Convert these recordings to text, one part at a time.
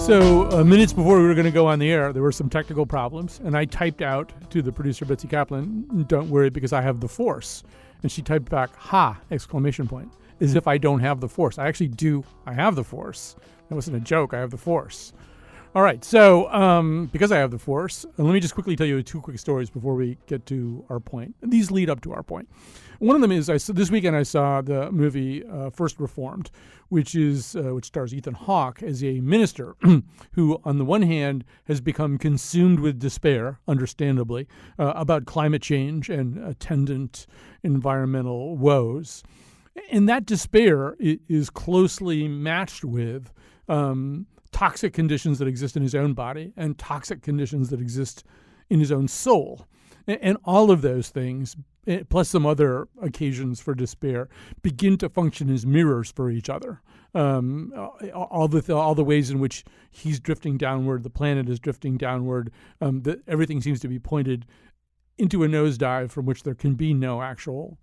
So minutes before we were going to go on the air, there were some technical problems, and I typed out to the producer, Betsy Kaplan, "Don't worry, because I have the force." And she typed back, "Ha!" exclamation point, as if I don't have the force. I actually do. I have the force. That wasn't a joke. I have the force. All right. So because I have the force, let me just quickly tell you two quick stories before we get to our point. And these lead up to our point. One of them is this weekend I saw the movie First Reformed, which stars Ethan Hawke as a minister who, on the one hand, has become consumed with despair, understandably, about climate change and attendant environmental woes. And that despair is closely matched with toxic conditions that exist in his own body and toxic conditions that exist in his own soul. And all of those things, plus some other occasions for despair, begin to function as mirrors for each other. All the ways in which he's drifting downward, the planet is drifting downward, everything seems to be pointed into a nosedive from which there can be no actual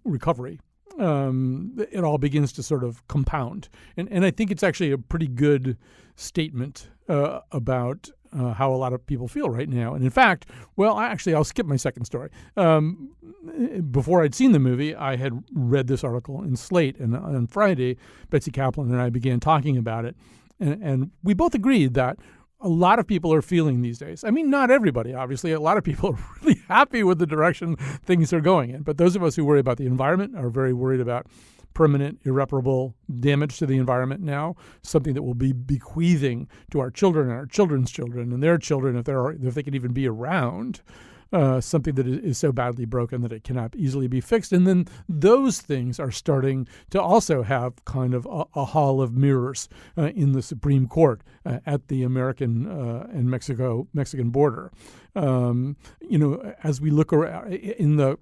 recovery. It all begins to sort of compound. And I think it's actually a pretty good statement about how a lot of people feel right now. And in fact, I'll skip my second story. Before I'd seen the movie, I had read this article in Slate, and on Friday, Betsy Kaplan and I began talking about it. And we both agreed that a lot of people are feeling these days. I mean, not everybody, obviously. A lot of people are really happy with the direction things are going in. But those of us who worry about the environment are very worried about permanent, irreparable damage to the environment now, something that we'll be bequeathing to our children and our children's children and their children if they can even be around. Something that is so badly broken that it cannot easily be fixed. And then those things are starting to also have kind of a hall of mirrors in the Supreme Court at the American and Mexican border. As we look around in the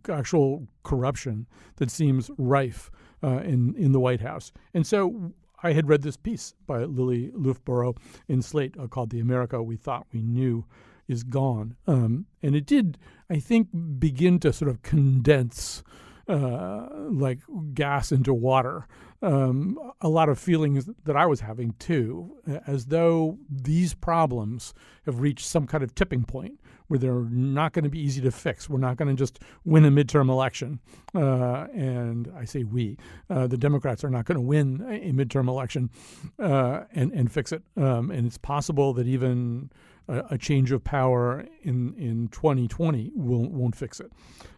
actual corruption that seems rife in the White House. And so I had read this piece by Lily Loughborough in Slate called "The America We Thought We Knew Is Gone." And it did, I think, begin to sort of condense like gas into water. A lot of feelings that I was having too, as though these problems have reached some kind of tipping point where they're not going to be easy to fix. We're not going to just win a midterm election. And I say we. The Democrats are not going to win a midterm election and fix it. And it's possible that even a change of power in 2020 won't fix it.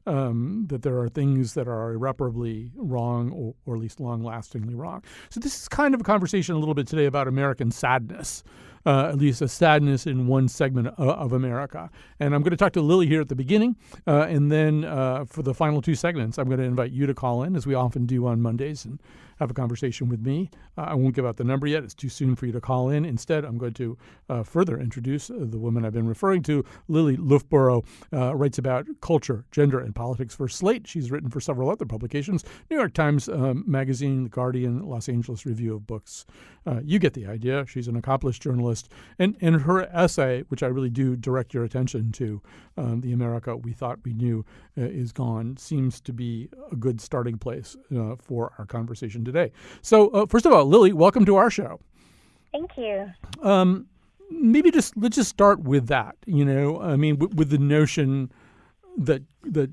That there are things that are irreparably wrong or at least long-lastingly wrong. So this is kind of a conversation a little bit today about American sadness, at least a sadness in one segment of America. And I'm going to talk to Lily here at the beginning. And then for the final two segments, I'm going to invite you to call in, as we often do on Mondays, and have a conversation with me. I won't give out the number yet. It's too soon for you to call in. Instead, I'm going to further introduce the woman I've been referring to. Lily Loughborough writes about culture, gender, and politics for Slate. She's written for several other publications: New York Times Magazine, The Guardian, Los Angeles Review of Books. You get the idea. She's an accomplished journalist. And her essay, which I really do direct your attention to, "The America We Thought We Knew Is Gone," seems to be a good starting place for our conversation today. So first of all, Lily, welcome to our show. Thank you. Maybe let's just start with that. With the notion that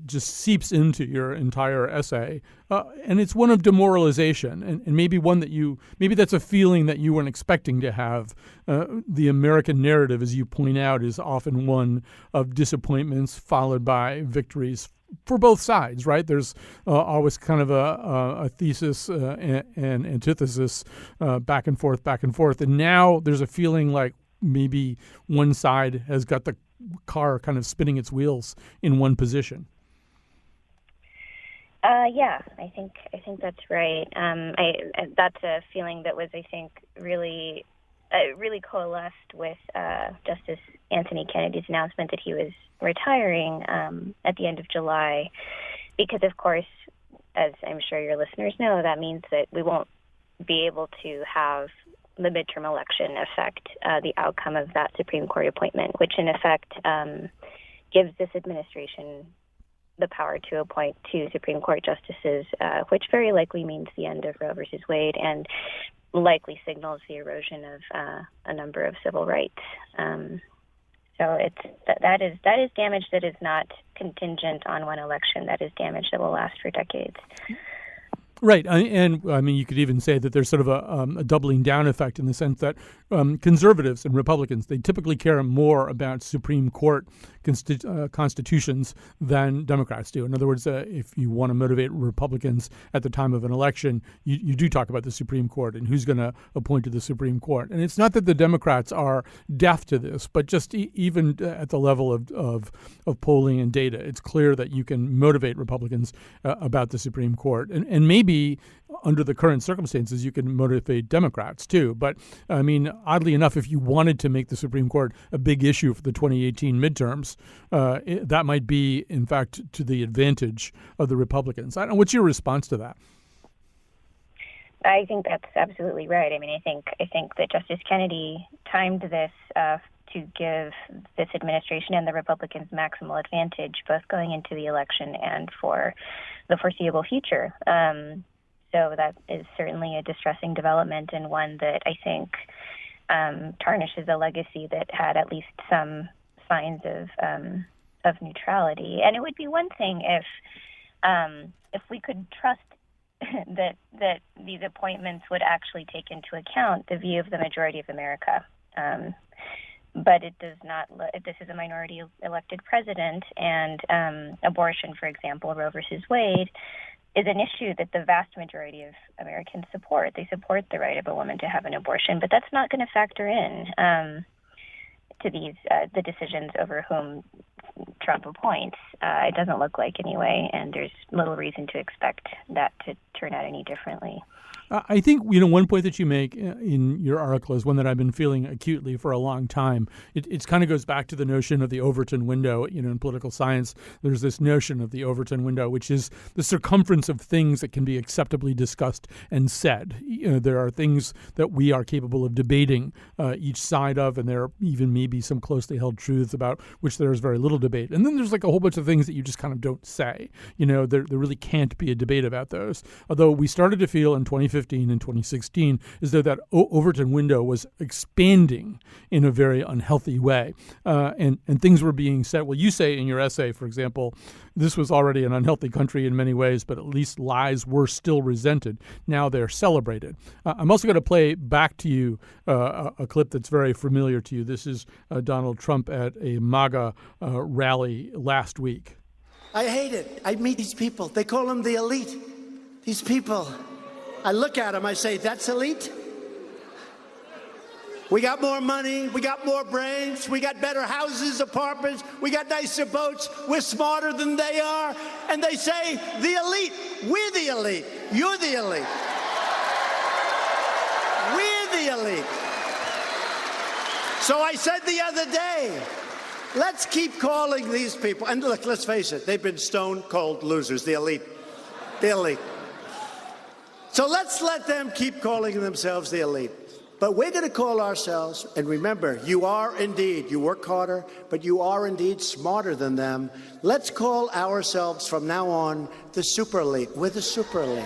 just seeps into your entire essay, and it's one of demoralization, and maybe one that maybe that's a feeling that you weren't expecting to have. The American narrative, as you point out, is often one of disappointments followed by victories for both sides, right? There's always kind of a thesis and antithesis, back and forth. And now there's a feeling like maybe one side has got the car kind of spinning its wheels in one position. Yeah, I think that's right. That's a feeling that was, I think, really coalesced with Justice Anthony Kennedy's announcement that he was retiring at the end of July, because, of course, as I'm sure your listeners know, that means that we won't be able to have the midterm election affect the outcome of that Supreme Court appointment, which in effect gives this administration the power to appoint two Supreme Court justices, which very likely means the end of Roe versus Wade and likely signals the erosion of a number of civil rights. So that is damage that is not contingent on one election. That is damage that will last for decades. Right, and I mean, you could even say that there's sort of a doubling down effect in the sense that conservatives and Republicans, they typically care more about Supreme Court constitutions than Democrats do. In other words, if you want to motivate Republicans at the time of an election, you do talk about the Supreme Court and who's going to appoint to the Supreme Court. And it's not that the Democrats are deaf to this, but just even at the level of polling and data, it's clear that you can motivate Republicans about the Supreme Court. And maybe under the current circumstances, you can motivate Democrats too. But I mean, oddly enough, if you wanted to make the Supreme Court a big issue for the 2018 midterms, that might be, in fact, to the advantage of the Republicans. I don't know. What's your response to that? I think that's absolutely right. I mean, I think that Justice Kennedy timed this to give this administration and the Republicans maximal advantage, both going into the election and for the foreseeable future. So that is certainly a distressing development, and one that I think tarnishes a legacy that had at least some signs of neutrality. And it would be one thing if we could trust that these appointments would actually take into account the view of the majority of America. But it does not. This is a minority elected president, and abortion, for example, Roe versus Wade, is an issue that the vast majority of Americans support. They support the right of a woman to have an abortion, but that's not going to factor in to these the decisions over whom Trump appoints. It doesn't look like anyway, and there's little reason to expect that to turn out any differently. I think, one point that you make in your article is one that I've been feeling acutely for a long time. It kind of goes back to the notion of the Overton window. In political science, there's this notion of the Overton window, which is the circumference of things that can be acceptably discussed and said. There are things that we are capable of debating each side of, and there are even maybe some closely held truths about which there is very little debate. And then there's like a whole bunch of things that you just kind of don't say. There really can't be a debate about those. Although we started to feel in 2015 and 2016 is that Overton window was expanding in a very unhealthy way. And things were being said. Well, you say in your essay, for example, this was already an unhealthy country in many ways, but at least lies were still resented. Now they're celebrated. I'm also going to play back to you a clip that's very familiar to you. This is Donald Trump at a MAGA rally last week. I hate it. I meet these people. They call them the elite. These people. I look at them, I say, that's elite? We got more money, we got more brains, we got better houses, apartments, we got nicer boats, we're smarter than they are. And they say, the elite, we're the elite, you're the elite. We're the elite. So I said the other day, let's keep calling these people, and look, let's face it, they've been stone cold losers, the elite, the elite. So let's let them keep calling themselves the elite. But we're going to call ourselves, and remember, you work harder, but you are indeed smarter than them. Let's call ourselves from now on the super elite. We're the super elite.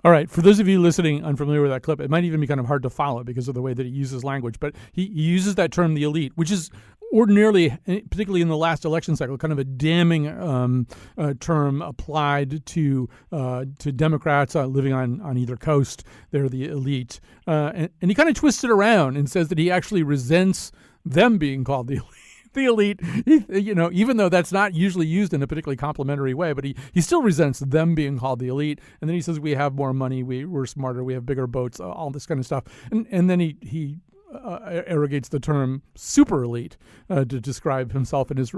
All right. For those of you listening unfamiliar with that clip, it might even be kind of hard to follow because of the way that he uses language. But he uses that term, the elite, which is ordinarily, particularly in the last election cycle, kind of a damning term applied to Democrats living on either coast. They're the elite. And he kind of twists it around and says that he actually resents them being called the elite. The elite, even though that's not usually used in a particularly complimentary way, but he still resents them being called the elite. And then he says we have more money, we're smarter, we have bigger boats, all this kind of stuff. And then he arrogates the term super elite to describe himself and his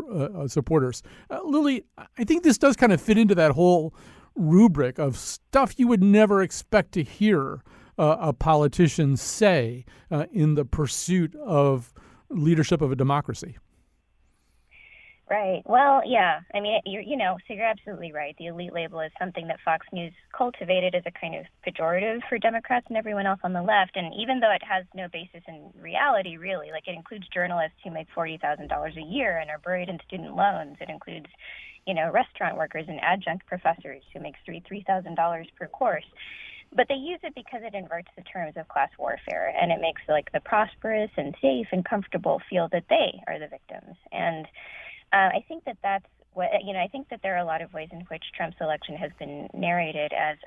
supporters. Lily, I think this does kind of fit into that whole rubric of stuff you would never expect to hear a politician say in the pursuit of leadership of a democracy. Right. Well, yeah. I mean, so you're absolutely right. The elite label is something that Fox News cultivated as a kind of pejorative for Democrats and everyone else on the left. And even though it has no basis in reality, really, like it includes journalists who make $40,000 a year and are buried in student loans. It includes, restaurant workers and adjunct professors who make $3,000 per course. But they use it because it inverts the terms of class warfare, and it makes like the prosperous and safe and comfortable feel that they are the victims. And I think that that's what, I think that there are a lot of ways in which Trump's election has been narrated as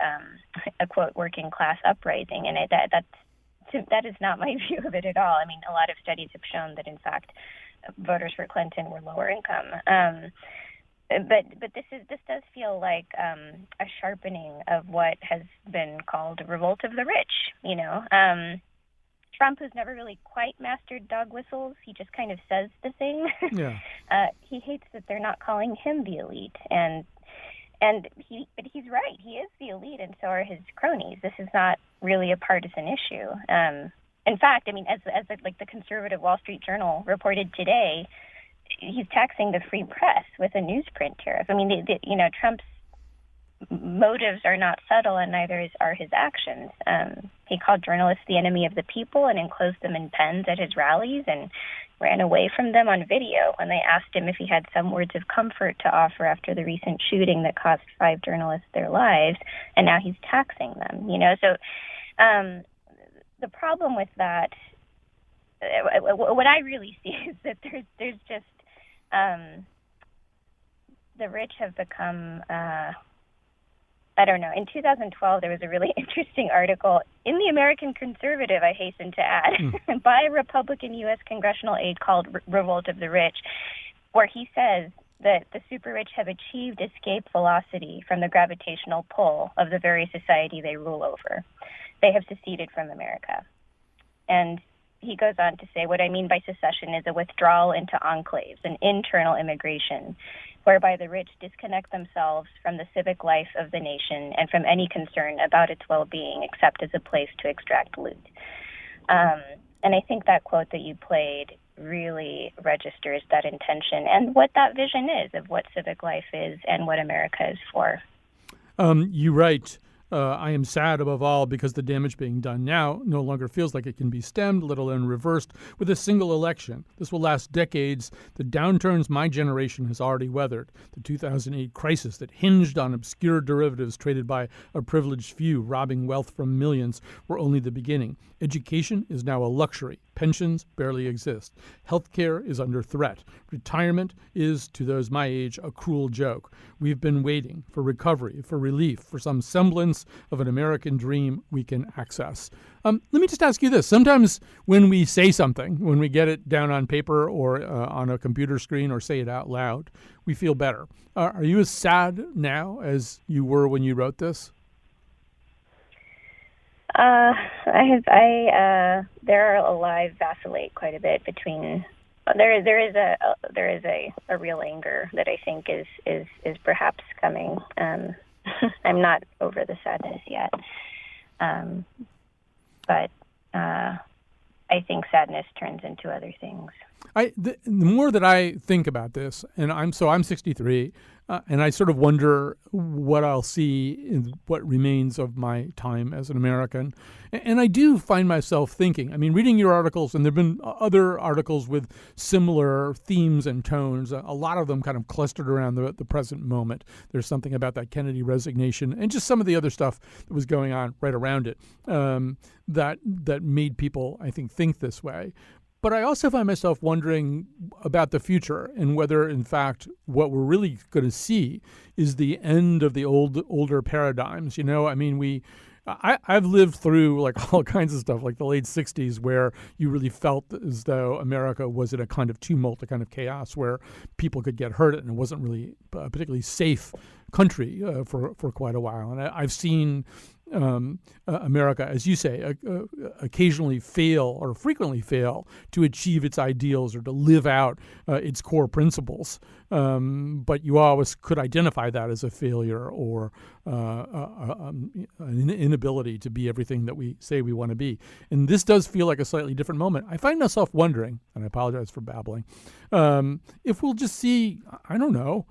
a quote working class uprising, and that is not my view of it at all. I mean, a lot of studies have shown that in fact voters for Clinton were lower income. But this does feel like a sharpening of what has been called a revolt of the rich. Trump, who's never really quite mastered dog whistles, he just kind of says the thing. Yeah. He hates that they're not calling him the elite, but he's right. He is the elite, and so are his cronies. This is not really a partisan issue. In fact, I mean, as the conservative Wall Street Journal reported today, he's taxing the free press with a newsprint tariff. I mean, Trump's motives are not subtle, and neither are his actions. He called journalists the enemy of the people and enclosed them in pens at his rallies and ran away from them on video when they asked him if he had some words of comfort to offer after the recent shooting that cost 5 journalists their lives, and now he's taxing them. So the problem with that, what I really see is that there's just the rich have become, I don't know. In 2012, there was a really interesting article in the American Conservative, I hasten to add, by a Republican U.S. congressional aide called Revolt of the Rich, where he says that the super rich have achieved escape velocity from the gravitational pull of the very society they rule over. They have seceded from America. And he goes on to say, what I mean by secession is a withdrawal into enclaves, an internal immigration, whereby the rich disconnect themselves from the civic life of the nation and from any concern about its well-being except as a place to extract loot. And I think that quote that you played really registers that intention and what that vision is of what civic life is and what America is for. You write, I am sad above all because the damage being done now no longer feels like it can be stemmed, let alone reversed, with a single election. This will last decades. The downturns my generation has already weathered, the 2008 crisis that hinged on obscure derivatives traded by a privileged few, robbing wealth from millions, were only the beginning. Education is now a luxury. Pensions barely exist. Healthcare is under threat. Retirement is, to those my age, a cruel joke. We've been waiting for recovery, for relief, for some semblance of an American dream we can access. Let me just ask you this. Sometimes when we say something, when we get it down on paper or on a computer screen or say it out loud, we feel better. Are you as sad now as you were when you wrote this? I vacillate quite a bit between. There is a real anger that I think is perhaps coming. I'm not over the sadness yet, but I think sadness turns into other things. The more that I think about this, and I'm 63, and I sort of wonder what I'll see in what remains of my time as an American. And I do find myself thinking, I mean, reading your articles, and there have been other articles with similar themes and tones, a lot of them kind of clustered around the present moment. There's something about that Kennedy resignation and just some of the other stuff that was going on right around it that made people, I think this way. But I also find myself wondering about the future and whether, in fact, what we're really going to see is the end of the older paradigms. I mean, I've lived through like all kinds of stuff, like the late 60s, where you really felt as though America was in a kind of tumult, a kind of chaos where people could get hurt, and it wasn't really a particularly safe country for quite a while. And I've seen America, as you say, occasionally fail or frequently fail to achieve its ideals or to live out its core principles. But you always could identify that as a failure or an inability to be everything that we say we want to be. And this does feel like a slightly different moment. I find myself wondering, and I apologize for babbling, if we'll just see, I don't know,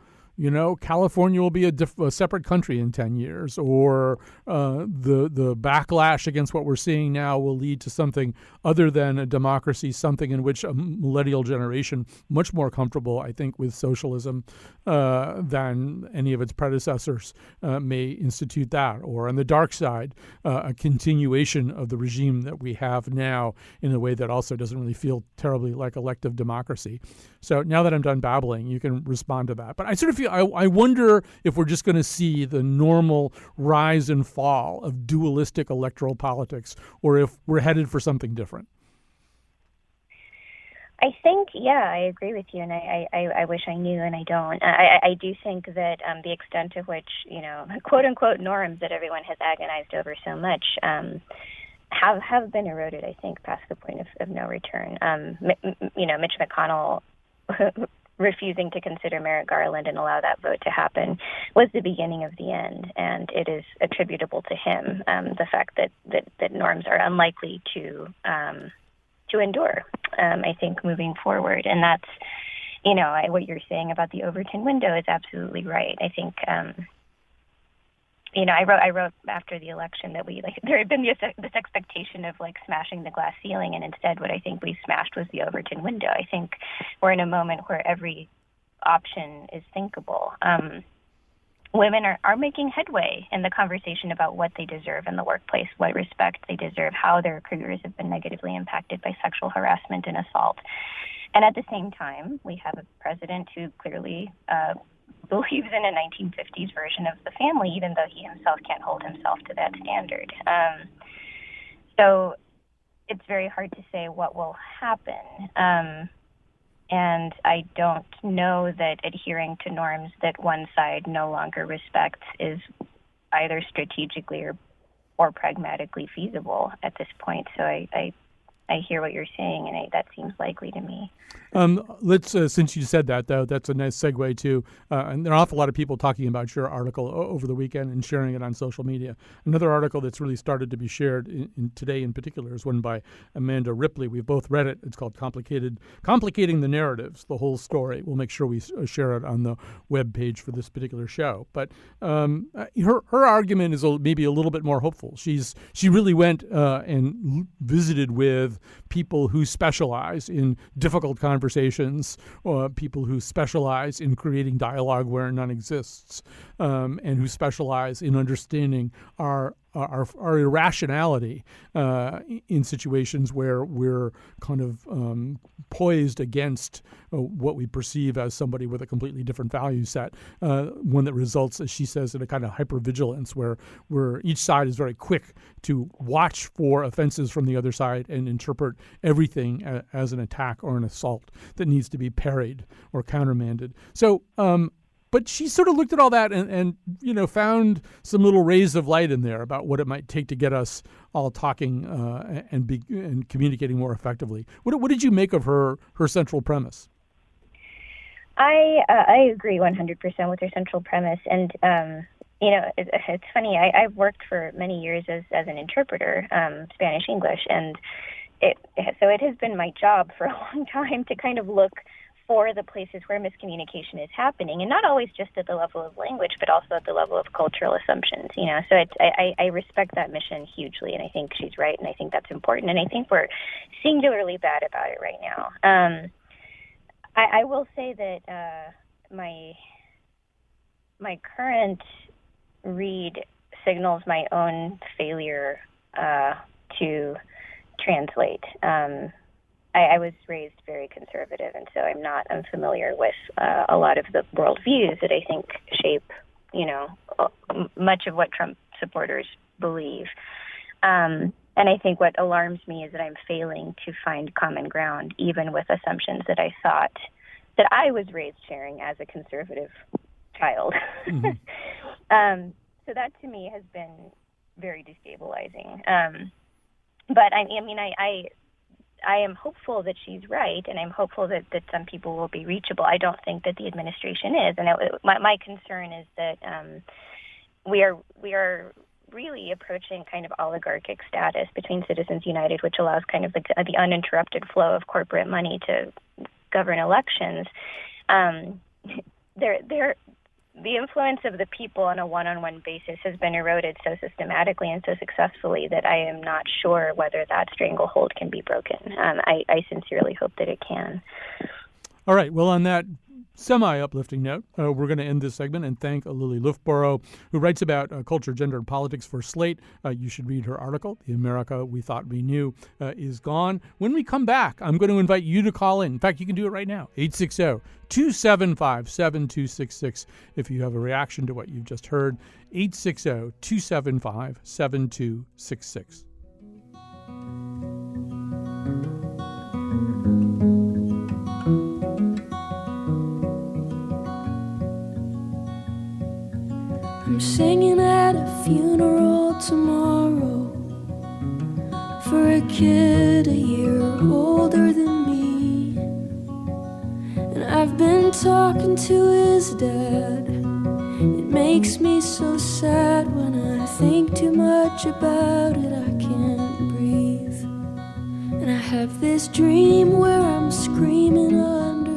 California will be a separate country in 10 years, or the backlash against what we're seeing now will lead to something other than a democracy, something in which a millennial generation, much more comfortable, I think, with socialism than any of its predecessors, may institute that. Or on the dark side, a continuation of the regime that we have now in a way that also doesn't really feel terribly like elective democracy. So now that I'm done babbling, you can respond to that. But I sort of feel, I wonder if we're just going to see the normal rise and fall of dualistic electoral politics, or if we're headed for something different. I think, I agree with you, and I wish I knew, and I don't. I do think that the extent of which, quote-unquote norms that everyone has agonized over so much have been eroded, I think, past the point of no return. Mitch McConnell refusing to consider Merrick Garland and allow that vote to happen was the beginning of the end, and it is attributable to him, the fact that norms are unlikely to endure, I think, moving forward. And that's, what you're saying about the Overton window is absolutely right. I think, I wrote after the election that there had been this expectation of smashing the glass ceiling, and instead what I think we smashed was the Overton window. I think we're in a moment where every option is thinkable. Women are making headway in the conversation about what they deserve in the workplace, what respect they deserve, how their careers have been negatively impacted by sexual harassment and assault. And at the same time, we have a president who clearly believes in a 1950s version of the family, even though he himself can't hold himself to that standard. So it's very hard to say what will happen. And I don't know that adhering to norms that one side no longer respects is either strategically or pragmatically feasible at this point. So I hear what you're saying, and that seems likely to me. Let's, since you said that, though, that's a nice segue to, and there are an awful lot of people talking about your article over the weekend and sharing it on social media. Another article that's really started to be shared today in particular is one by Amanda Ripley. We've both read it. It's called Complicating the Narratives, the Whole Story. We'll make sure we share it on the web page for this particular show. But her argument is maybe a little bit more hopeful. She really went and visited with people who specialize in difficult conversations, people who specialize in creating dialogue where none exists, and who specialize in understanding our irrationality in situations where we're kind of poised against what we perceive as somebody with a completely different value set, one that results, as she says, in a kind of hypervigilance where each side is very quick to watch for offenses from the other side and interpret everything as an attack or an assault that needs to be parried or countermanded. So but she sort of looked at all that and found some little rays of light in there about what it might take to get us all talking and communicating more effectively. What did you make of her central premise? I agree 100% with her central premise, and it's funny. I've worked for many years as an interpreter, Spanish English, and so it has been my job for a long time to kind of look for the places where miscommunication is happening, and not always just at the level of language, but also at the level of cultural assumptions. So I respect that mission hugely, and I think she's right, and I think that's important, and I think we're singularly bad about it right now. I will say that my current read signals my own failure to translate. I was raised very conservative, and so I'm not unfamiliar with a lot of the worldviews that I think shape, much of what Trump supporters believe. And I think what alarms me is that I'm failing to find common ground, even with assumptions that I thought that I was raised sharing as a conservative child. Mm-hmm. So that to me has been very destabilizing. But I am hopeful that she's right, and I'm hopeful that some people will be reachable. I don't think that the administration is, and my concern is that we are really approaching kind of oligarchic status between Citizens United, which allows kind of the uninterrupted flow of corporate money to govern elections. the influence of the people on a one-on-one basis has been eroded so systematically and so successfully that I am not sure whether that stranglehold can be broken. I sincerely hope that it can. All right. Well, on that semi-uplifting note, we're going to end this segment and thank Lily Loofborough, who writes about culture, gender, and politics for Slate. You should read her article, The America We Thought We Knew Is Gone. When we come back, I'm going to invite you to call in. In fact, you can do it right now, 860-275-7266 if you have a reaction to what you've just heard, 860-275-7266. I'm singing at a funeral tomorrow for a kid a year older than me. And I've been talking to his dad. It makes me so sad when I think too much about it. I can't breathe. And I have this dream where I'm screaming underwater.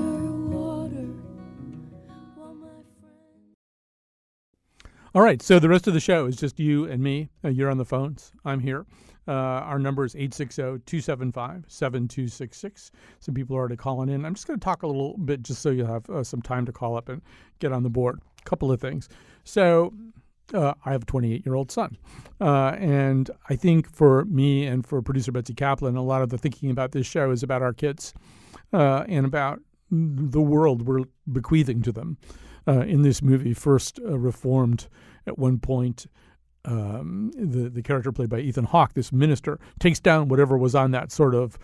All right, so the rest of the show is just you and me. You're on the phones. I'm here. Our number is 860-275-7266. Some people are already calling in. I'm just going to talk a little bit just so you'll have some time to call up and get on the board. A couple of things. So I have a 28-year-old son. And I think for me and for producer Betsy Kaplan, a lot of the thinking about this show is about our kids and about the world we're bequeathing to them. In this movie, first reformed at one point, the character played by Ethan Hawke, this minister, takes down whatever was on that sort of,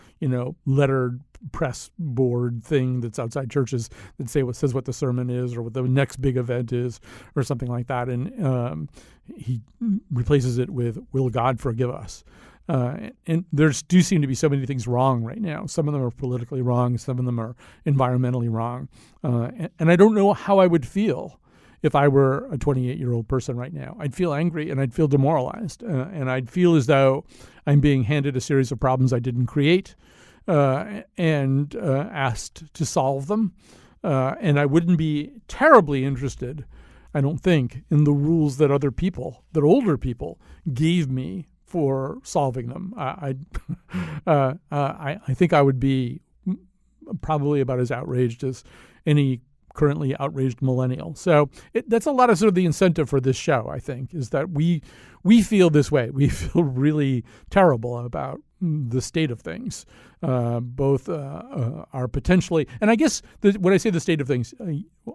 lettered press board thing that's outside churches that says what the sermon is or what the next big event is or something like that. And he replaces it with, "Will God forgive us?" And there do seem to be so many things wrong right now. Some of them are politically wrong. Some of them are environmentally wrong. And I don't know how I would feel if I were a 28-year-old person right now. I'd feel angry and I'd feel demoralized. And I'd feel as though I'm being handed a series of problems I didn't create and asked to solve them. And I wouldn't be terribly interested, I don't think, in the rules that older people gave me for solving them. I think I would be probably about as outraged as any currently outraged millennial. So that's a lot of sort of the incentive for this show, I think, is that we feel this way. We feel really terrible about the state of things. Both are potentially, and I guess when I say the state of things,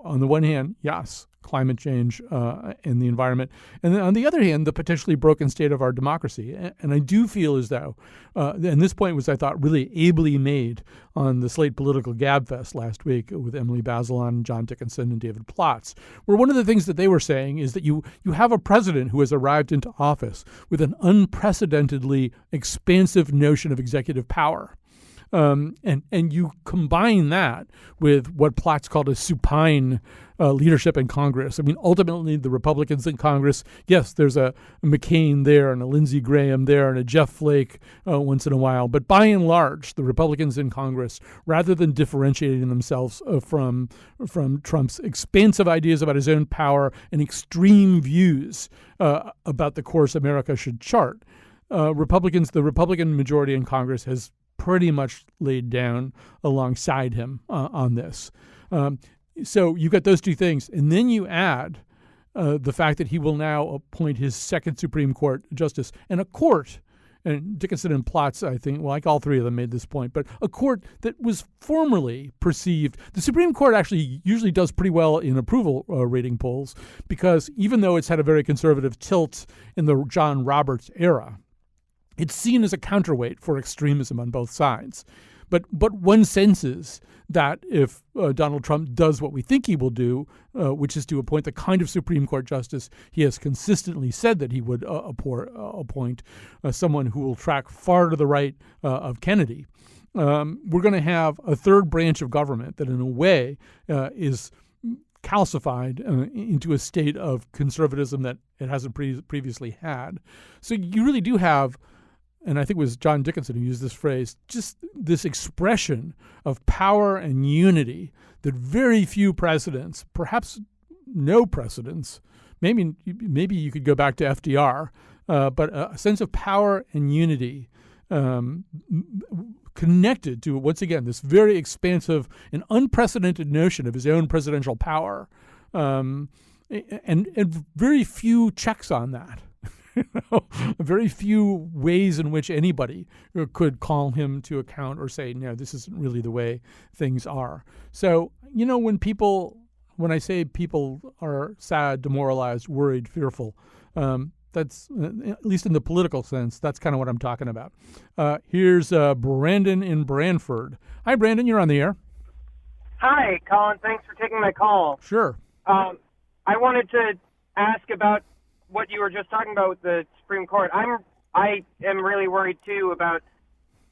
on the one hand, yes, climate change and the environment. And then on the other hand, the potentially broken state of our democracy. And I do feel as though, and this point was, I thought, really ably made on the Slate Political Gabfest last week with Emily Bazelon, John Dickinson, and David Plotz, where one of the things that they were saying is that you have a president who has arrived into office with an unprecedentedly expansive notion of executive power. And you combine that with what Plotz called a supine leadership in Congress. I mean, ultimately, the Republicans in Congress, yes, there's a McCain there and a Lindsey Graham there and a Jeff Flake once in a while. But by and large, the Republicans in Congress, rather than differentiating themselves from Trump's expansive ideas about his own power and extreme views about the course America should chart, the Republican majority in Congress has pretty much laid down alongside him on this. So you've got those two things. And then you add the fact that he will now appoint his second Supreme Court justice, and a court, and Dickinson and Plotz, I think, well, like all three of them made this point, but a court that was formerly perceived. The Supreme Court actually usually does pretty well in approval rating polls because even though it's had a very conservative tilt in the John Roberts era, it's seen as a counterweight for extremism on both sides. But one senses that if Donald Trump does what we think he will do, which is to appoint the kind of Supreme Court justice he has consistently said that he would appoint, someone who will track far to the right of Kennedy, we're going to have a third branch of government that in a way is calcified into a state of conservatism that it hasn't previously had. So you really do have, and I think it was John Dickinson who used this phrase, just this expression of power and unity that very few presidents, perhaps no precedence. Maybe you could go back to FDR, but a sense of power and unity connected to, once again, this very expansive and unprecedented notion of his own presidential power, and very few checks on that. Very few ways in which anybody could call him to account or say, no, this isn't really the way things are. So, when I say people are sad, demoralized, worried, fearful, that's, at least in the political sense, that's kind of what I'm talking about. Here's Brandon in Branford. Hi, Brandon, you're on the air. Hi, Colin. Thanks for taking my call. Sure. I wanted to ask about what you were just talking about with the Supreme Court. I am really worried, too, about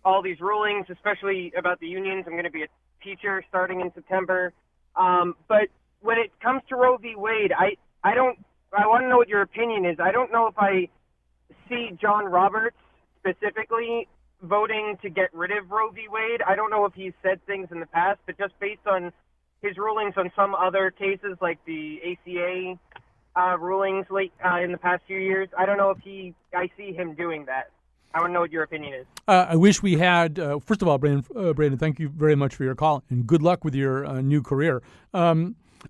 all these rulings, especially about the unions. I'm going to be a teacher starting in September. But when it comes to Roe v. Wade, I want to know what your opinion is. I don't know if I see John Roberts specifically voting to get rid of Roe v. Wade. I don't know if he's said things in the past, but just based on his rulings on some other cases like the ACA rulings late in the past few years, I don't know if I see him doing that. I want to know what your opinion is. I wish we had, first of all, Brandon, thank you very much for your call, and good luck with your new career.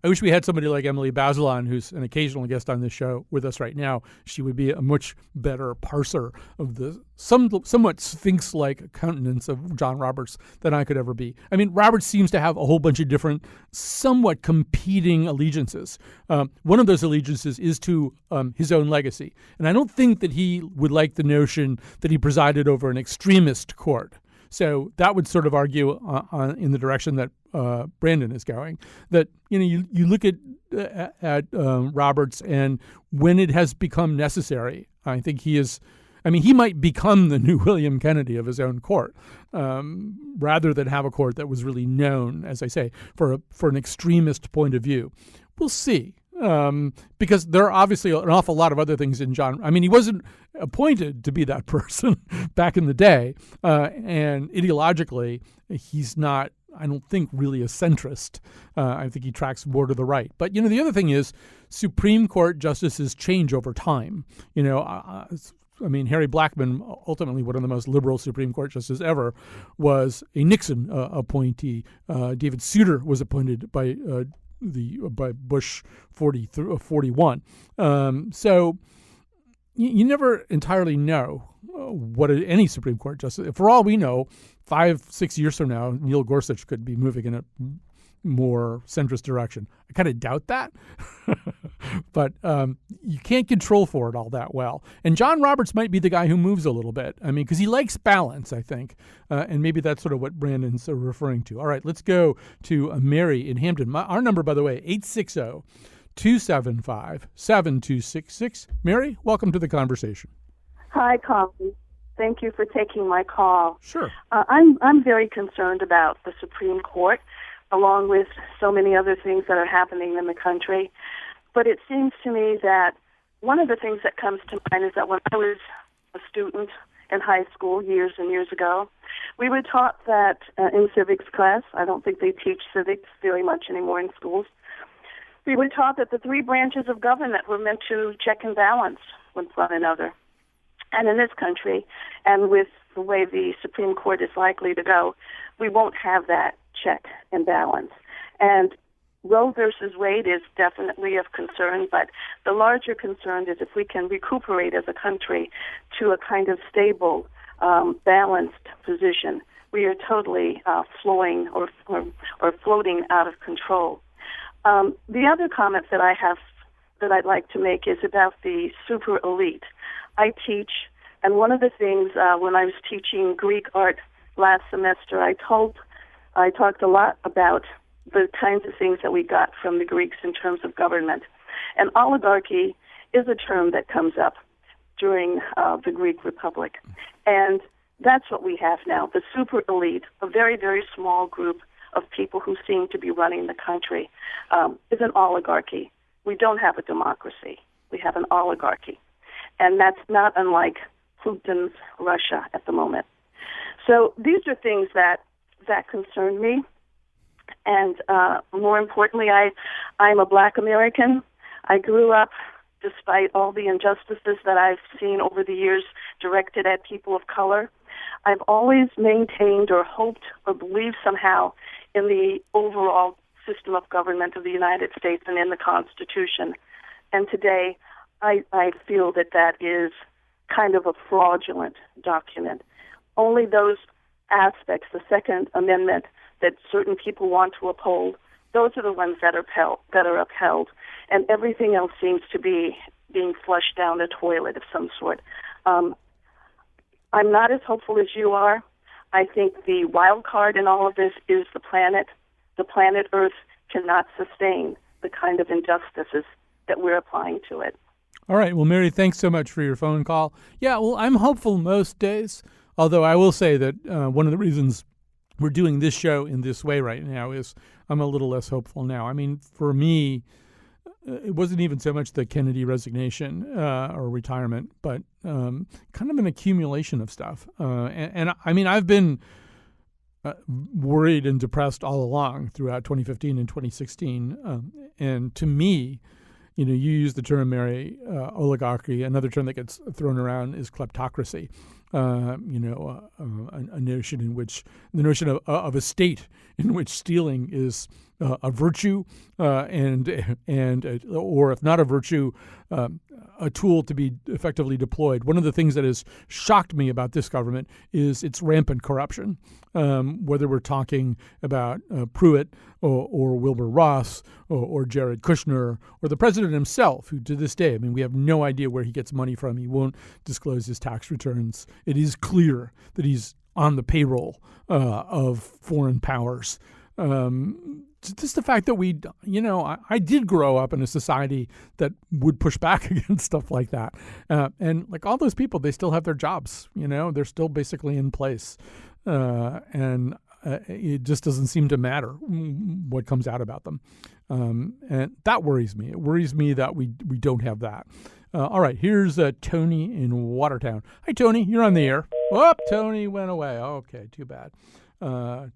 I wish we had somebody like Emily Bazelon, who's an occasional guest on this show, with us right now. She would be a much better parser of the somewhat sphinx-like countenance of John Roberts than I could ever be. I mean, Roberts seems to have a whole bunch of different, somewhat competing allegiances. One of those allegiances is to his own legacy. And I don't think that he would like the notion that he presided over an extremist court. So that would sort of argue in the direction that Brandon is going. That you look at Roberts, and when it has become necessary, I think he is. I mean, he might become the new William Kennedy of his own court, rather than have a court that was really known, as I say, for an extremist point of view. We'll see. Because there are obviously an awful lot of other things in John. I mean, he wasn't appointed to be that person back in the day. And ideologically, he's not, I don't think, really a centrist. I think he tracks more to the right. But, the other thing is Supreme Court justices change over time. Harry Blackmun, ultimately one of the most liberal Supreme Court justices ever, was a Nixon appointee. David Souter was appointed by Bush 41. So you never entirely know what any Supreme Court justice. For all we know, 5-6 years from now, Neil Gorsuch could be moving in a more centrist direction. I kind of doubt that, but you can't control for it all that well. And John Roberts might be the guy who moves a little bit. I mean, because he likes balance, I think, and maybe that's sort of what Brandon's referring to. All right, let's go to Mary in Hampton. Our number, by the way, 860-275-7266. Mary, welcome to the conversation. Hi, Colin. Thank you for taking my call. Sure. I'm very concerned about the Supreme Court, along with so many other things that are happening in the country. But it seems to me that one of the things that comes to mind is that when I was a student in high school years and years ago, we were taught that in civics class, I don't think they teach civics very much anymore in schools, we were taught that the three branches of government were meant to check and balance with one another. And in this country, and with the way the Supreme Court is likely to go, we won't have that check and balance. And Roe versus Wade is definitely of concern, but the larger concern is if we can recuperate as a country to a kind of stable, balanced position. We are totally flowing or floating out of control. The other comment that I have that I'd like to make is about the super elite. I teach, and one of the things when I was teaching Greek art last semester, I talked a lot about the kinds of things that we got from the Greeks in terms of government. And oligarchy is a term that comes up during the Greek Republic. And that's what we have now, the super elite, a very, very small group of people who seem to be running the country, is an oligarchy. We don't have a democracy. We have an oligarchy. And that's not unlike Putin's Russia at the moment. So these are things that concern me. And more importantly, I'm a Black American. I grew up, despite all the injustices that I've seen over the years directed at people of color, I've always maintained or hoped or believed somehow in the overall system of government of the United States and in the Constitution. And today, I feel that is kind of a fraudulent document. Only those aspects, the Second Amendment, that certain people want to uphold, those are the ones that are upheld, and everything else seems to be being flushed down a toilet of some sort. I'm not as hopeful as you are. I think the wild card in all of this is the planet. The planet Earth cannot sustain the kind of injustices that we're applying to it. All right. Well, Mary, thanks so much for your phone call. Yeah, well, I'm hopeful most days, although I will say that one of the reasons we're doing this show in this way right now is I'm a little less hopeful now. I mean, for me, it wasn't even so much the Kennedy resignation or retirement, but kind of an accumulation of stuff. And I mean, I've been worried and depressed all along throughout 2015 and 2016. And to me, you used the term, Mary, oligarchy. Another term that gets thrown around is kleptocracy. A notion in which the notion of a state in which stealing is a virtue, or if not a virtue, a tool to be effectively deployed. One of the things that has shocked me about this government is its rampant corruption. Whether we're talking about Pruitt or Wilbur Ross or Jared Kushner or the president himself, who to this day, I mean, we have no idea where he gets money from. He won't disclose his tax returns. It is clear that he's on the payroll of foreign powers. Just the fact that I did grow up in a society that would push back against stuff like that. And like all those people, they still have their jobs, they're still basically in place. And it just doesn't seem to matter what comes out about them. And that worries me. It worries me that we don't have that. All right, here's Tony in Watertown. Hi, Tony, you're on the air. Oh, Tony went away. Okay, too bad.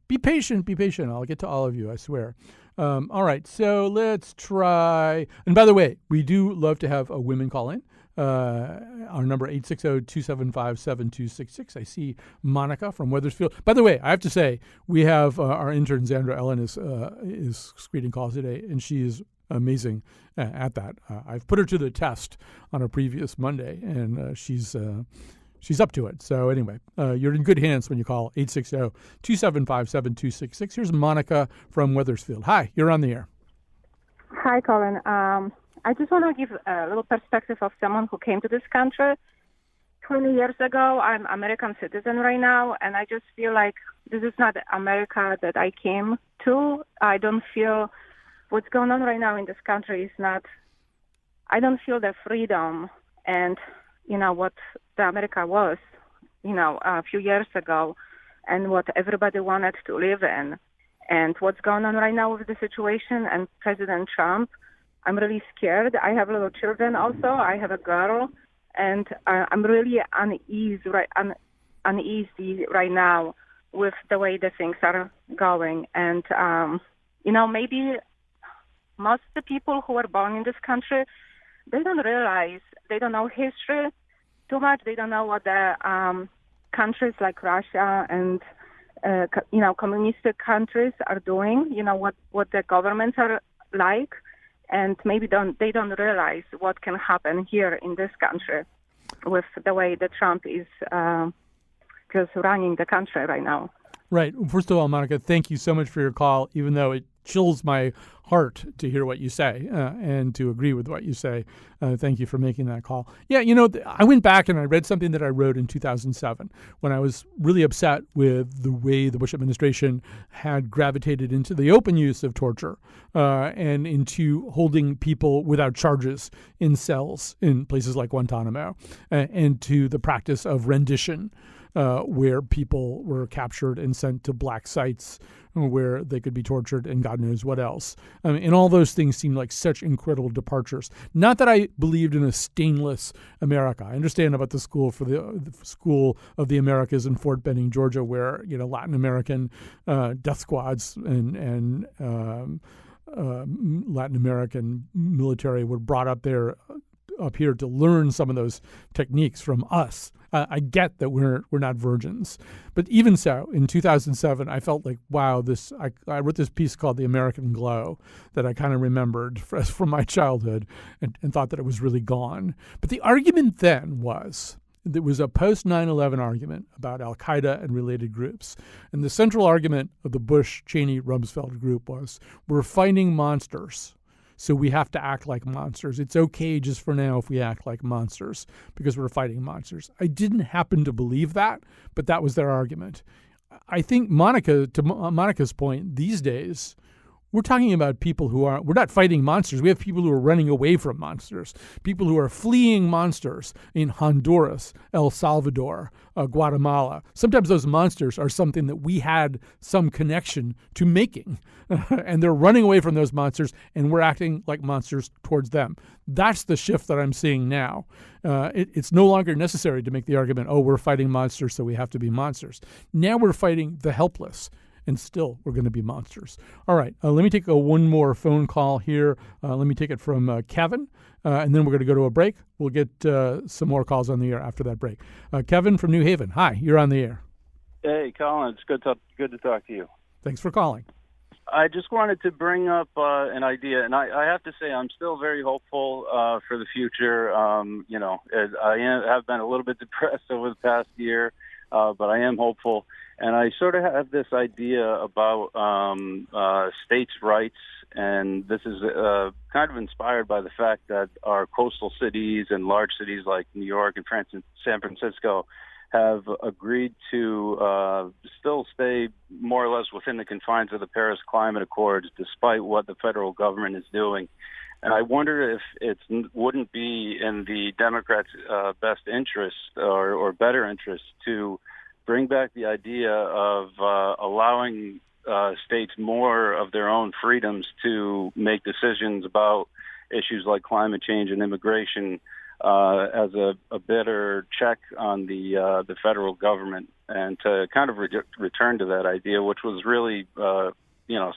Be patient. I'll get to all of you, I swear. All right, so let's try. And by the way, we do love to have a women call in. Our number 860-275-7266. I see Monica from Wethersfield. By the way, I have to say, we have our intern, Xandra Ellen, is screening calls today, and she is amazing at that. I've put her to the test on a previous Monday, and she's up to it. So anyway, you're in good hands when you call 860-275-7266. Here's Monica from Wethersfield. Hi, you're on the air. Hi, Colin. I just want to give a little perspective of someone who came to this country 20 years ago. I'm American citizen right now, and I just feel like this is not America that I came to. I don't feel what's going on right now in this country is not, I don't feel the freedom and, what the America was, a few years ago and what everybody wanted to live in. And what's going on right now with the situation and President Trump, I'm really scared. I have little children also. I have a girl, and I'm really uneasy right now with the way the things are going. And, maybe most of the people who are born in this country, they don't realize, they don't know history too much. They don't know what the countries like Russia and, communistic countries are doing, what the governments are like. And maybe they don't realize what can happen here in this country with the way that Trump is just running the country right now. Right. First of all, Monica, thank you so much for your call, even though it chills my heart to hear what you say and to agree with what you say. Thank you for making that call. Yeah, I went back and I read something that I wrote in 2007 when I was really upset with the way the Bush administration had gravitated into the open use of torture and into holding people without charges in cells in places like Guantanamo and to the practice of rendition. where people were captured and sent to black sites where they could be tortured and God knows what else. And all those things seem like such incredible departures. Not that I believed in a stainless America. I understand about the School of the Americas in Fort Benning, Georgia, where Latin American death squads and Latin American military were brought up here to learn some of those techniques from us. I get that we're not virgins, but even so, in 2007, I felt like, wow, I wrote this piece called "The American Glow" that I kind of remembered from my childhood, and thought that it was really gone. But the argument then was, there was a post 9/11 argument about Al Qaeda and related groups, and the central argument of the Bush-Cheney-Rumsfeld group was, we're fighting monsters. So we have to act like monsters. It's okay just for now if we act like monsters because we're fighting monsters. I didn't happen to believe that, but that was their argument. I think Monica's point, these days, we're talking about people we're not fighting monsters. We have people who are running away from monsters, people who are fleeing monsters in Honduras, El Salvador, Guatemala. Sometimes those monsters are something that we had some connection to making, and they're running away from those monsters, and we're acting like monsters towards them. That's the shift that I'm seeing now. It's no longer necessary to make the argument, we're fighting monsters, so we have to be monsters. Now we're fighting the helpless. And still, we're going to be monsters. All right, let me take one more phone call here. Let me take it from Kevin, and then we're going to go to a break. We'll get some more calls on the air after that break. Kevin from New Haven, hi, you're on the air. Hey, Colin, it's good to talk to you. Thanks for calling. I just wanted to bring up an idea, and I have to say I'm still very hopeful for the future. I have been a little bit depressed over the past year, but I am hopeful. And I sort of have this idea about states' rights, and this is kind of inspired by the fact that our coastal cities and large cities like New York and San Francisco have agreed to still stay more or less within the confines of the Paris Climate Accords, despite what the federal government is doing. And I wonder if it wouldn't be in the Democrats' best interest or better interest to bring back the idea of allowing states more of their own freedoms to make decisions about issues like climate change and immigration as a better check on the federal government, and to kind of return to that idea, which was really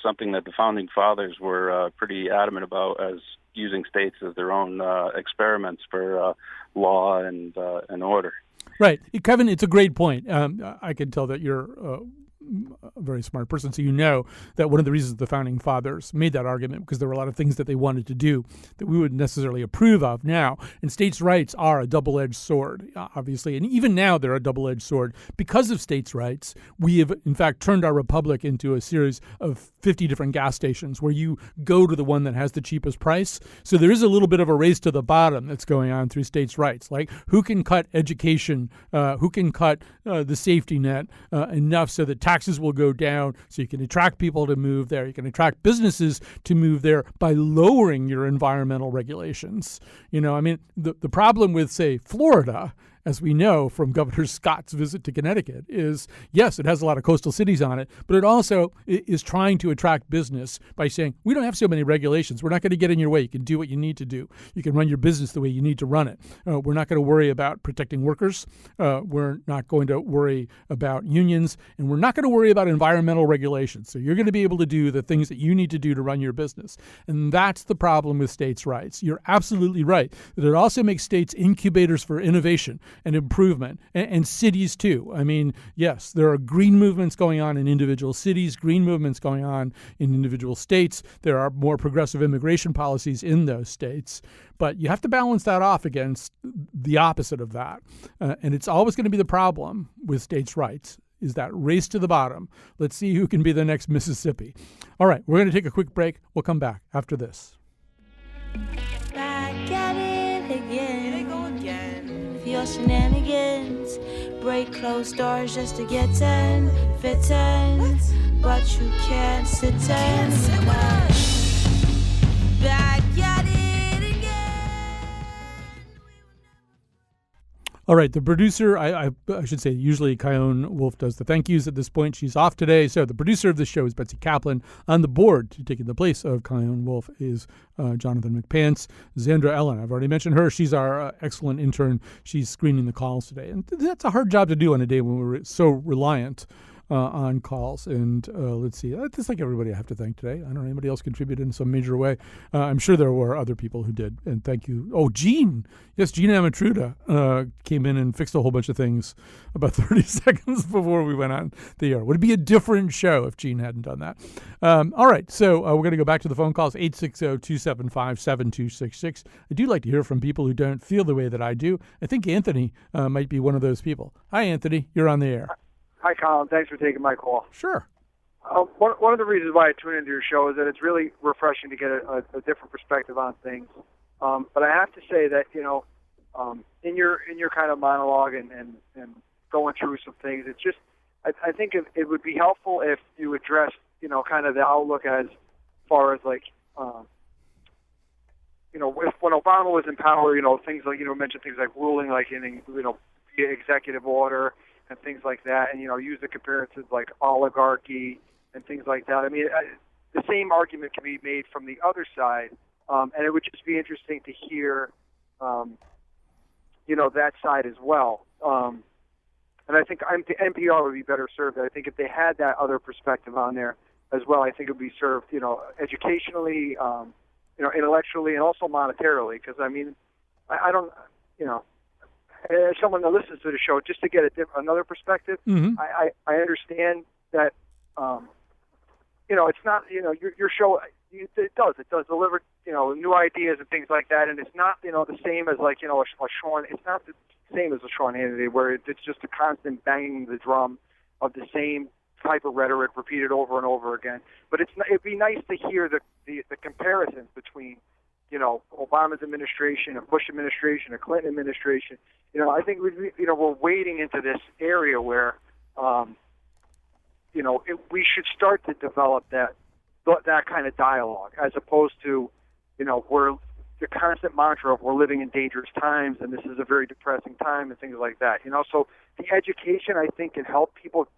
something that the founding fathers were pretty adamant about, as using states as their own experiments for law and order. Right. Kevin, it's a great point. I can tell that you're a very smart person, so you know that one of the reasons the founding fathers made that argument because there were a lot of things that they wanted to do that we wouldn't necessarily approve of now. And states' rights are a double-edged sword, obviously. And even now they're a double-edged sword. Because of states' rights, we have, in fact, turned our republic into a series of 50 different gas stations where you go to the one that has the cheapest price. So there is a little bit of a race to the bottom that's going on through states' rights. Like who can cut education, who can cut the safety net enough so that taxes will go down, so you can attract people to move there. You can attract businesses to move there by lowering your environmental regulations. The problem with, say, Florida, as we know from Governor Scott's visit to Connecticut, is, yes, it has a lot of coastal cities on it, but it also is trying to attract business by saying, we don't have so many regulations. We're not going to get in your way. You can do what you need to do. You can run your business the way you need to run it. We're not going to worry about protecting workers. We're not going to worry about unions, and we're not going to worry about environmental regulations. So you're going to be able to do the things that you need to do to run your business. And that's the problem with states' rights. You're absolutely right that it also makes states incubators for innovation and improvement, and cities too. I mean, yes, there are green movements going on in individual cities, green movements going on in individual states. There are more progressive immigration policies in those states, but you have to balance that off against the opposite of that. And it's always going to be the problem with states' rights, is that race to the bottom. Let's see who can be the next Mississippi. All right, we're going to take a quick break. We'll come back after this. Back at it again. Here they go again. Your shenanigans, break closed doors just to get 10, fit 10, but you can't sit 10. Back at it again. All right, the producer, I should say, usually Kyone Wolf does the thank yous at this point. She's off today. So the producer of this show is Betsy Kaplan. On the board, taking the place of Kyone Wolf, is Jonathan McPants. Zandra Ellen, I've already mentioned her. She's our excellent intern. She's screening the calls today. And that's a hard job to do on a day when we're so reliant on calls. And let's see, that's like everybody I have to thank today. I don't know, anybody else contributed in some major way? I'm sure there were other people who did. And thank you. Oh, Gene. Yes, Gene Amatruda came in and fixed a whole bunch of things about 30 seconds before we went on the air. Would it be a different show if Gene hadn't done that? All right, so we're going to go back to the phone calls, 860-275-7266. I do like to hear from people who don't feel the way that I do. I think Anthony might be one of those people. Hi, Anthony. You're on the air. Hi, Colin. Thanks for taking my call. Sure. One of the reasons why I tune into your show is that it's really refreshing to get a different perspective on things. But I have to say that, in your kind of monologue and going through some things, it's just, I think it would be helpful if you addressed, kind of the outlook as far as like, if when Obama was in power, things like, mentioned things like ruling, like in, via executive order, and things like that, and use the comparisons like oligarchy and things like that. I mean, the same argument can be made from the other side, and it would just be interesting to hear, that side as well. And I think NPR would be better served. I think if they had that other perspective on there as well, I think it would be served, educationally, intellectually, and also monetarily. Because I mean, I don't, as someone that listens to the show, just to get another perspective, I understand that, it's not, your show, it does deliver, new ideas and things like that, and it's not, the same as like, a Sean, it's not the same as a Sean Hannity, where it's just a constant banging the drum of the same type of rhetoric repeated over and over again. But it'd be nice to hear the comparisons between, Obama's administration, a Bush administration, a Clinton administration. I think we're wading into this area where, we should start to develop that kind of dialogue, as opposed to, we're the constant mantra of we're living in dangerous times and this is a very depressing time and things like that. So the education, I think, can help people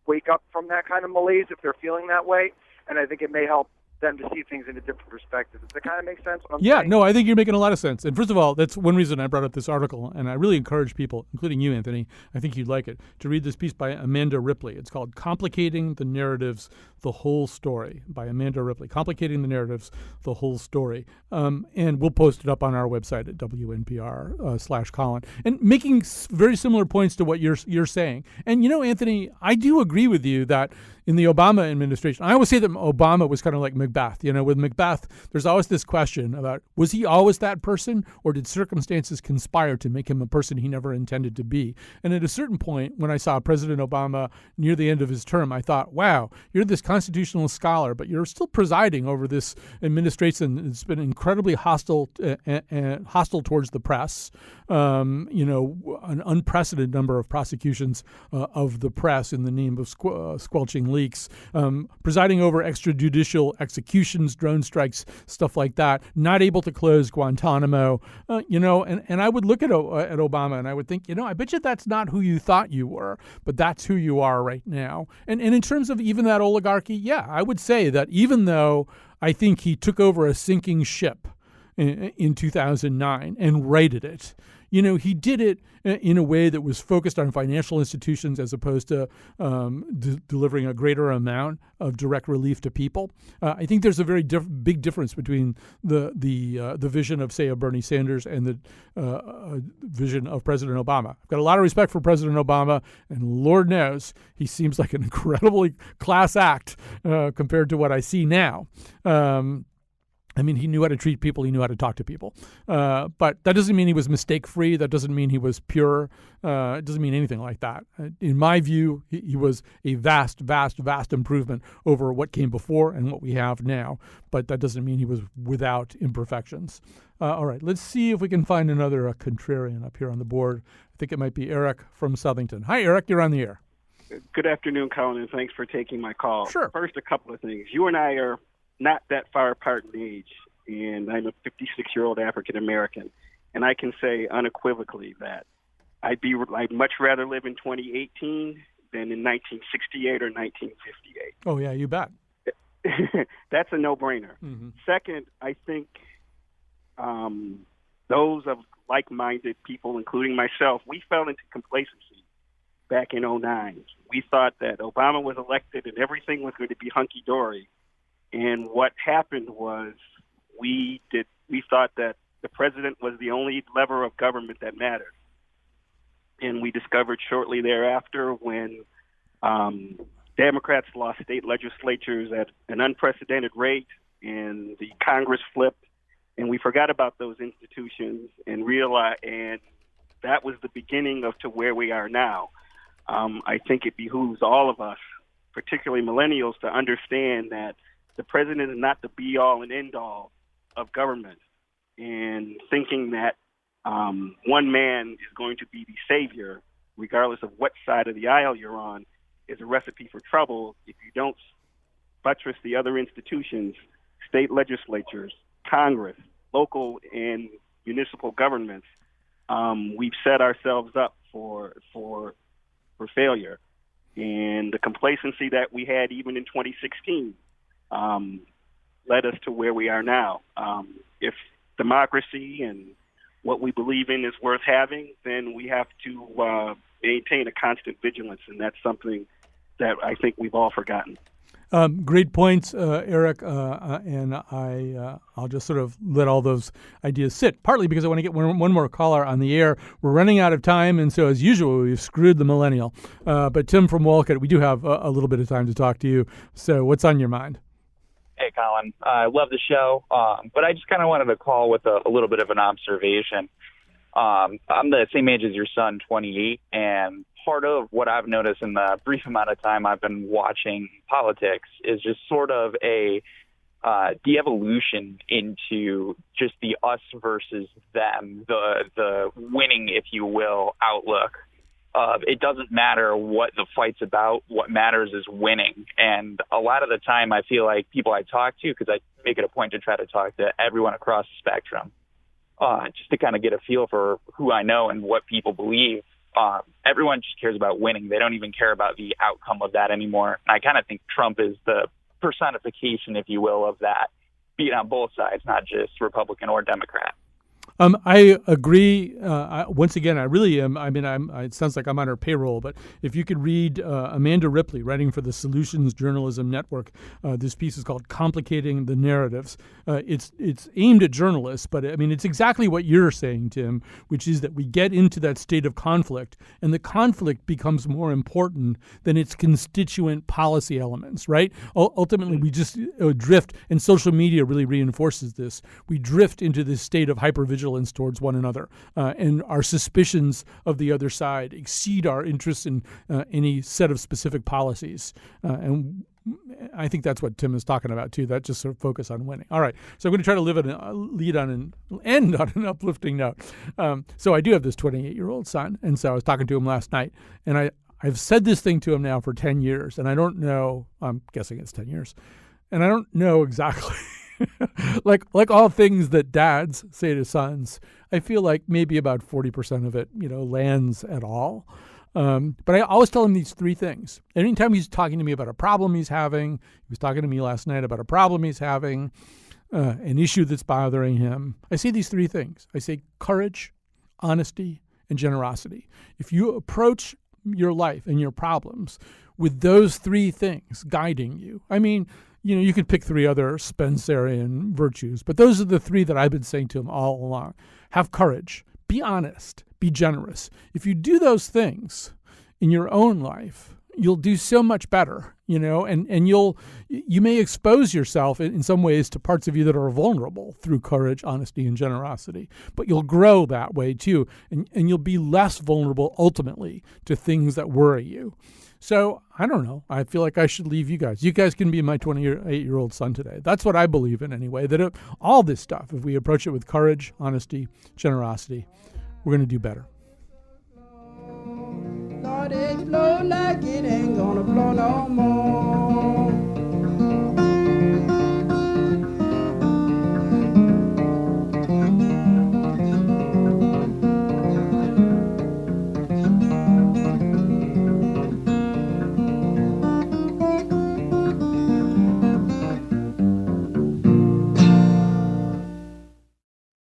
wake up from that kind of malaise if they're feeling that way, and I think it may help them to see things in a different perspective. Does that kind of make sense? Yeah, no, I think you're making a lot of sense. And first of all, that's one reason I brought up this article, and I really encourage people, including you, Anthony, I think you'd like it, to read this piece by Amanda Ripley. It's called Complicating the Narratives, the Whole Story, by Amanda Ripley. Complicating the Narratives, the Whole Story. And we'll post it up on our website at WNPR/Colin. And making very similar points to what you're saying. And, Anthony, I do agree with you that in the Obama administration, I always say that Obama was kind of like Macbeth. With Macbeth, there's always this question about, was he always that person, or did circumstances conspire to make him a person he never intended to be? And at a certain point, when I saw President Obama near the end of his term, I thought, wow, you're this constitutional scholar, but you're still presiding over this administration that's been incredibly hostile towards the press. An unprecedented number of prosecutions of the press in the name of squelching leaks, presiding over extrajudicial executions, drone strikes, stuff like that, not able to close Guantanamo, and I would look at Obama and I would think, I bet you that's not who you thought you were, but that's who you are right now. And in terms of even that oligarchy, yeah, I would say that even though I think he took over a sinking ship in 2009 and righted it, he did it in a way that was focused on financial institutions as opposed to delivering a greater amount of direct relief to people. I think there's a very big difference between the vision of, say, a Bernie Sanders and the vision of President Obama. I've got a lot of respect for President Obama, and Lord knows he seems like an incredibly class act compared to what I see now. He knew how to treat people. He knew how to talk to people. But that doesn't mean he was mistake-free. That doesn't mean he was pure. It doesn't mean anything like that. In my view, he was a vast, vast, vast improvement over what came before and what we have now. But that doesn't mean he was without imperfections. All right, let's see if we can find another contrarian up here on the board. I think it might be Eric from Southington. Hi, Eric. You're on the air. Good afternoon, Colin, and thanks for taking my call. Sure. First, a couple of things. You and I are not that far apart in age, and I'm a 56-year-old African-American, and I can say unequivocally that I'd much rather live in 2018 than in 1968 or 1958. Oh, yeah, you bet. That's a no-brainer. Mm-hmm. Second, I think those of like-minded people, including myself, we fell into complacency back in 2009. We thought that Obama was elected and everything was going to be hunky-dory. And what happened was we thought that the president was the only lever of government that mattered. And we discovered shortly thereafter when Democrats lost state legislatures at an unprecedented rate and the Congress flipped, and we forgot about those institutions and realized, and that was the beginning of to where we are now. I think it behooves all of us, particularly millennials, to understand that the president is not the be-all and end-all of government, and thinking that one man is going to be the savior, regardless of what side of the aisle you're on, is a recipe for trouble if you don't buttress the other institutions, state legislatures, Congress, local and municipal governments. We've set ourselves up for failure. And the complacency that we had even in 2016 led us to where we are now. If democracy and what we believe in is worth having, then we have to maintain a constant vigilance, and that's something that I think we've all forgotten. Great points, Eric, and I'll just sort of let all those ideas sit, partly because I want to get one more caller on the air. We're running out of time, and so as usual, we've screwed the millennial. But Tim from Wolcott, we do have a little bit of time to talk to you. So what's on your mind? Hey, Colin. I love the show, but I just kind of wanted to call with a little bit of an observation. I'm the same age as your son, 28, and part of what I've noticed in the brief amount of time I've been watching politics is just sort of a de-evolution into just the us versus them, the winning, if you will, outlook. It doesn't matter what the fight's about. What matters is winning. And a lot of the time I feel like people I talk to, because I make it a point to try to talk to everyone across the spectrum, just to kind of get a feel for who I know and what people believe. Everyone just cares about winning. They don't even care about the outcome of that anymore. And I kind of think Trump is the personification, if you will, of that, be it on both sides, not just Republican or Democrat. I agree. Once again, I really am. I mean, it sounds like I'm on her payroll, but if you could read Amanda Ripley, writing for the Solutions Journalism Network, this piece is called "Complicating the Narratives." It's aimed at journalists, but I mean, it's exactly what you're saying, Tim, which is that we get into that state of conflict, and the conflict becomes more important than its constituent policy elements. Right? Ultimately, we just drift, and social media really reinforces this. We drift into this state of hypervigilance towards one another, and our suspicions of the other side exceed our interest in any set of specific policies. And I think that's what Tim is talking about too. That just sort of focus on winning. All right, so I'm going to try to end on an uplifting note. So I do have this 28-year-old son, and so I was talking to him last night, and I've said this thing to him now for 10 years, and I don't know. I'm guessing it's 10 years, and I don't know exactly. like all things that dads say to sons, I feel like maybe about 40% of it, lands at all. But I always tell him these three things. Anytime he's talking to me about a problem he's having, he was talking to me last night about a problem he's having, an issue that's bothering him, I say these three things. I say courage, honesty, and generosity. If you approach your life and your problems with those three things guiding you, I mean, you could pick three other Spencerian virtues, but those are the three that I've been saying to him all along. Have courage, be honest, be generous. If you do those things in your own life, you'll do so much better, and you may expose yourself in some ways to parts of you that are vulnerable through courage, honesty, and generosity. But you'll grow that way too, and you'll be less vulnerable ultimately to things that worry you. So, I don't know. I feel like I should leave you guys. You guys can be my 28-year-old son today. That's what I believe in anyway, that all this stuff, if we approach it with courage, honesty, generosity, we're going to do better. Lord, it's blow like it ain't gonna blow no more.